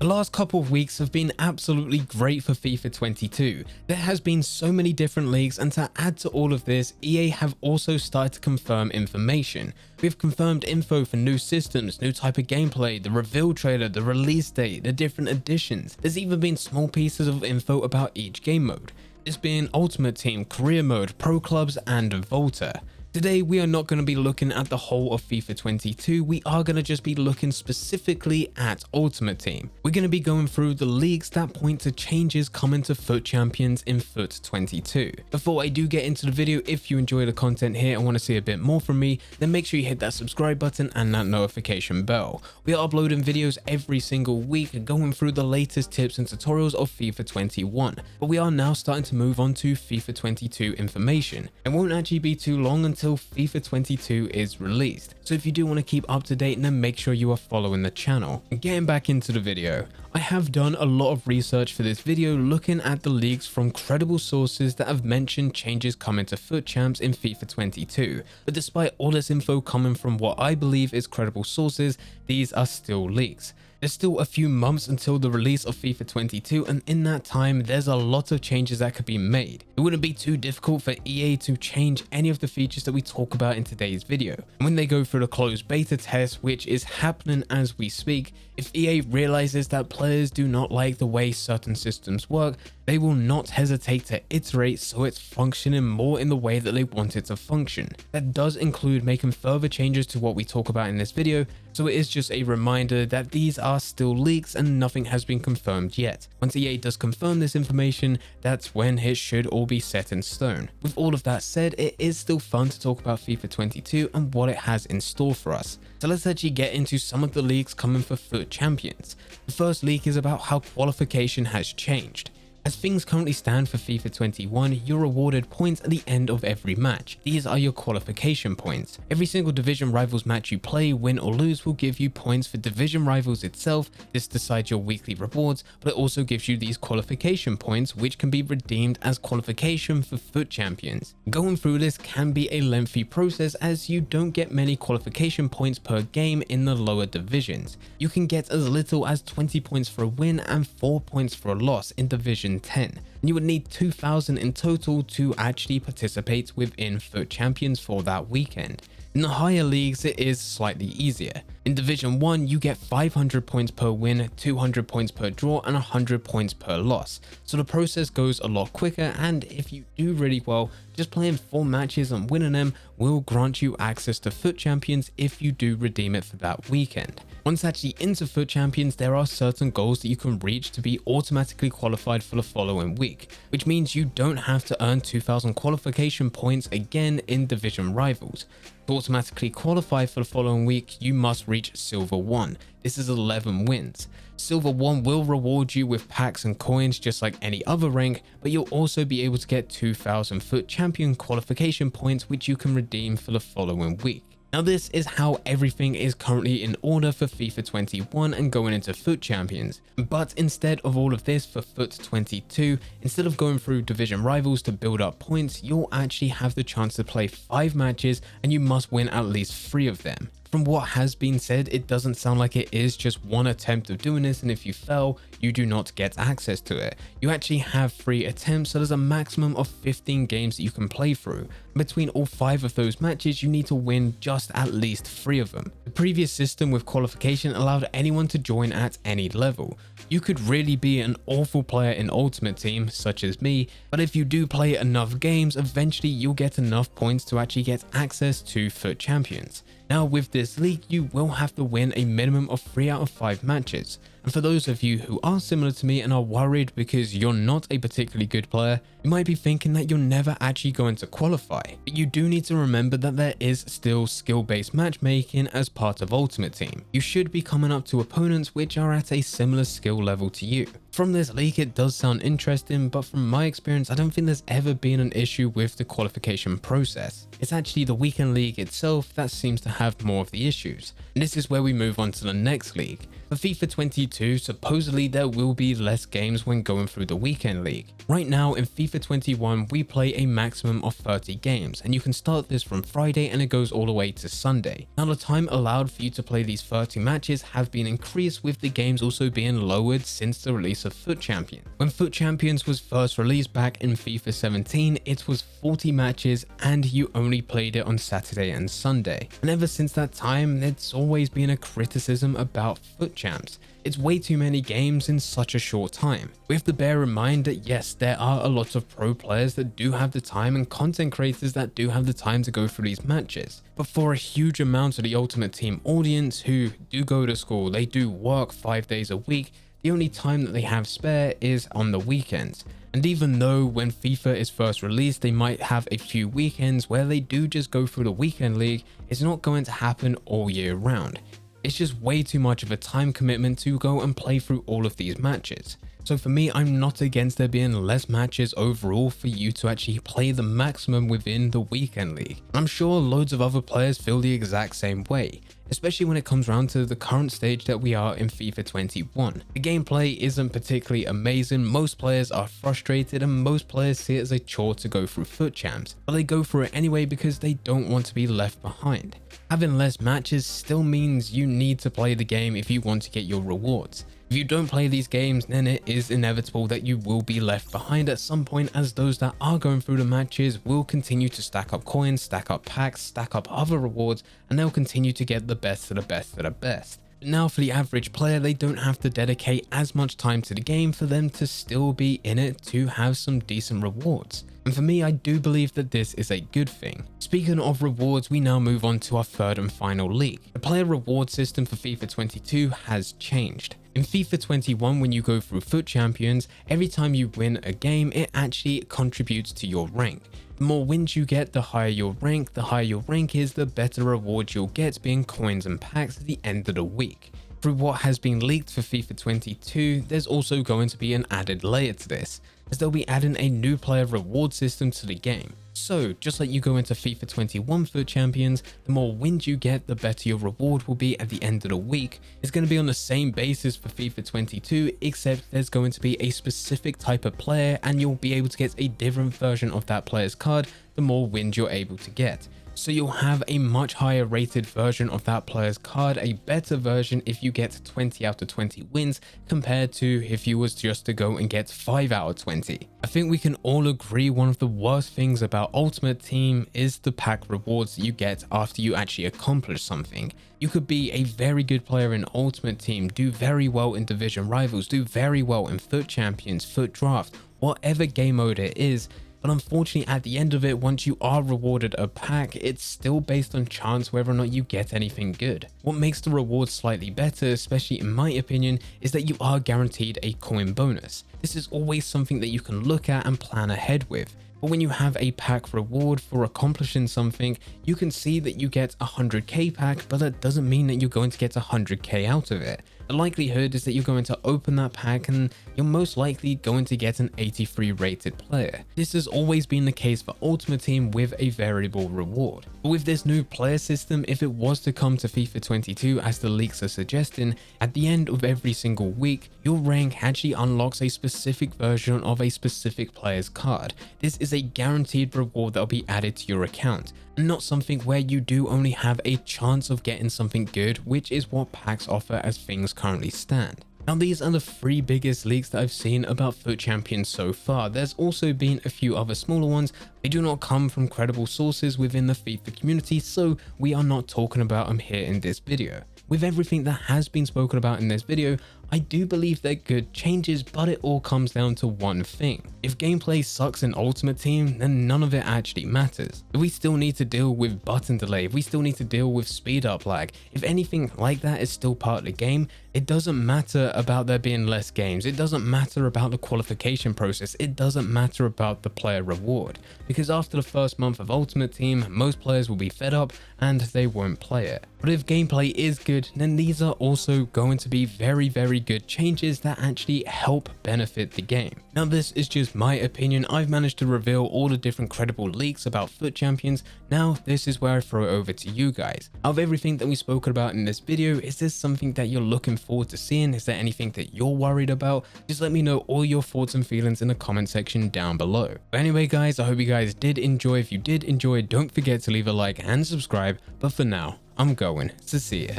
The last couple of weeks have been absolutely great for FIFA 22. There has been so many different leagues, and to add to all of this, EA have also started to confirm information. We've confirmed info for new systems, new type of gameplay, the reveal trailer, the release date, the different editions. There's even been small pieces of info about each game mode. This being Ultimate Team, Career Mode, Pro Clubs and Volta. Today we are not going to be looking at the whole of FIFA 22, we are going to just be looking specifically at Ultimate Team. We're going to be going through the leaks that point to changes coming to FUT Champions in FUT 22. Before I do get into the video, if you enjoy the content here and want to see a bit more from me, then make sure you hit that subscribe button and that notification bell. We are uploading videos every single week going through the latest tips and tutorials of FIFA 21, but we are now starting to move on to FIFA 22 information. It won't actually be too long until FIFA 22 is released, so if you do want to keep up to date, then make sure you are following the channel. Getting back into the video, I have done a lot of research for this video looking at the leaks from credible sources that have mentioned changes coming to FUT Champs in FIFA 22, but despite all this info coming from what I believe is credible sources, these are still leaks. There's still a few months until the release of FIFA 22, and in that time there's a lot of changes that could be made. It wouldn't be too difficult for EA to change any of the features that we talk about in today's video. And when they go through the closed beta test, which is happening as we speak, if EA realizes that players do not like the way certain systems work, they will not hesitate to iterate so it's functioning more in the way that they want it to function. That does include making further changes to what we talk about in this video, so it is just a reminder that these are still leaks and nothing has been confirmed yet. Once EA does confirm this information, that's when it should all be set in stone. With all of that said, it is still fun to talk about FIFA 22 and what it has in store for us. So let's actually get into some of the leaks coming for FUT Champions. The first leak is about how qualification has changed. As things currently stand for FIFA 21, you're awarded points at the end of every match. These are your qualification points. Every single division rivals match you play, win or lose, will give you points for division rivals itself. This decides your weekly rewards, but it also gives you these qualification points, which can be redeemed as qualification for FUT Champions. Going through this can be a lengthy process as you don't get many qualification points per game in the lower divisions. You can get as little as 20 points for a win and 4 points for a loss in Division 10. And you would need 2,000 in total to actually participate within FUT Champions for that weekend. In the higher leagues, it is slightly easier. In Division 1, you get 500 points per win, 200 points per draw, and 100 points per loss. So the process goes a lot quicker, and if you do really well, just playing 4 matches and winning them will grant you access to FUT Champions if you do redeem it for that weekend. Once actually into FUT Champions, there are certain goals that you can reach to be automatically qualified for the following week, which means you don't have to earn 2,000 qualification points again in division rivals. To automatically qualify for the following week, you must reach Silver 1. This is 11 wins. Silver 1 will reward you with packs and coins just like any other rank, but you'll also be able to get 2,000 FUT Champion qualification points, which you can redeem for the following week. Now this is how everything is currently in order for FIFA 21 and going into FUT Champions. But instead of all of this for FUT 22, instead of going through division rivals to build up points, you'll actually have the chance to play 5 matches and you must win at least 3 of them. From what has been said, it doesn't sound like it is just one attempt of doing this, and if you fail, you do not get access to it. You actually have 3 attempts, so there's a maximum of 15 games that you can play through. Between all 5 of those matches, you need to win just at least 3 of them. The previous system with qualification allowed anyone to join at any level. You could really be an awful player in Ultimate Team, such as me, but if you do play enough games, eventually you'll get enough points to actually get access to FUT Champions. Now with this league, you will have to win a minimum of 3 out of 5 matches. And for those of you who are similar to me and are worried because you're not a particularly good player, you might be thinking that you're never actually going to qualify. But you do need to remember that there is still skill-based matchmaking as part of Ultimate Team. You should be coming up to opponents which are at a similar skill level to you. From this leak, it does sound interesting, but from my experience, I don't think there's ever been an issue with the qualification process. It's actually the weekend league itself that seems to have more of the issues. And this is where we move on to the next league. For FIFA 22, 22, supposedly there will be less games when going through the weekend league. Right now in FIFA 21, we play a maximum of 30 games, and you can start this from Friday and it goes all the way to Sunday. Now the time allowed for you to play these 30 matches have been increased, with the games also being lowered since the release of FUT Champions. When FUT Champions was first released back in FIFA 17, it was 40 matches and you only played it on Saturday and Sunday. And ever since that time, it's always been a criticism about FUT Champs. It's way too many games in such a short time. We have to bear in mind that yes, there are a lot of pro players that do have the time and content creators that do have the time to go through these matches. But for a huge amount of the Ultimate Team audience who do go to school, they do work 5 days a week, the only time that they have spare is on the weekends. And even though when FIFA is first released, they might have a few weekends where they do just go through the weekend league, it's not going to happen all year round. It's just way too much of a time commitment to go and play through all of these matches. So for me, I'm not against there being less matches overall for you to actually play the maximum within the weekend league. I'm sure loads of other players feel the exact same way, especially when it comes around to the current stage that we are in FIFA 21. The gameplay isn't particularly amazing, most players are frustrated and most players see it as a chore to go through FUT Champs, but they go through it anyway because they don't want to be left behind. Having less matches still means you need to play the game if you want to get your rewards. If you don't play these games, then it is inevitable that you will be left behind at some point, as those that are going through the matches will continue to stack up coins, stack up packs, stack up other rewards, and they'll continue to get the best of the best of the best. But now for the average player, they don't have to dedicate as much time to the game for them to still be in it to have some decent rewards. And for me, I do believe that this is a good thing. Speaking of rewards, we now move on to our third and final league. The player reward system for FIFA 22 has changed. In FIFA 21, when you go through FUT Champions, every time you win a game, it actually contributes to your rank. The more wins you get, the higher your rank. The higher your rank is, the better rewards you'll get, being coins and packs at the end of the week. Through what has been leaked for FIFA 22, there's also going to be an added layer to this, as they'll be adding a new player reward system to the game. So, just like you go into FIFA 21 FUT Champions, the more wins you get, the better your reward will be at the end of the week. It's going to be on the same basis for FIFA 22, except there's going to be a specific type of player and you'll be able to get a different version of that player's card the more wins you're able to get. So you'll have a much higher rated version of that player's card, a better version if you get 20 out of 20 wins compared to if you was just to go and get 5 out of 20. I think we can all agree one of the worst things about Ultimate Team is the pack rewards that you get after you actually accomplish something. You could be a very good player in Ultimate Team, do very well in Division Rivals, do very well in FUT Champions, FUT Draft, whatever game mode it is. But unfortunately, at the end of it, once you are rewarded a pack, it's still based on chance whether or not you get anything good. What makes the rewards slightly better, especially in my opinion, is that you are guaranteed a coin bonus. This is always something that you can look at and plan ahead with. But when you have a pack reward for accomplishing something, you can see that you get a 100k pack, but that doesn't mean that you're going to get 100k out of it. The likelihood is that you're going to open that pack and you're most likely going to get an 83 rated player. This has always been the case for Ultimate Team with a variable reward. But with this new player system, if it was to come to FIFA 22 as the leaks are suggesting, at the end of every single week, your rank actually unlocks a specific version of a specific player's card. This is a guaranteed reward that will be added to your account, and not something where you do only have a chance of getting something good, which is what packs offer as things currently stand. Now these are the 3 biggest leaks that I've seen about FUT Champions so far. There's also been a few other smaller ones. They do not come from credible sources within the FIFA community, so we are not talking about them here in this video. With everything that has been spoken about in this video, I do believe they're good changes, but it all comes down to one thing. If gameplay sucks in Ultimate Team, then none of it actually matters. If we still need to deal with button delay, if we still need to deal with speed up lag, if anything like that is still part of the game, it doesn't matter about there being less games. It doesn't matter about the qualification process. It doesn't matter about the player reward. Because after the first month of Ultimate Team, most players will be fed up and they won't play it. But if gameplay is good, then these are also going to be very very good changes that actually help benefit the game. Now this is just my opinion. I've managed to reveal all the different credible leaks about FUT Champions. Now this is where I throw it over to you guys. Out of everything that we spoke about in this video, is this something that you're looking forward to seeing? Is there anything that you're worried about? Just let me know all your thoughts and feelings in the comment section down below. But anyway guys, I hope you guys did enjoy. If you did enjoy, don't forget to leave a like and subscribe. But for now, I'm going to see ya.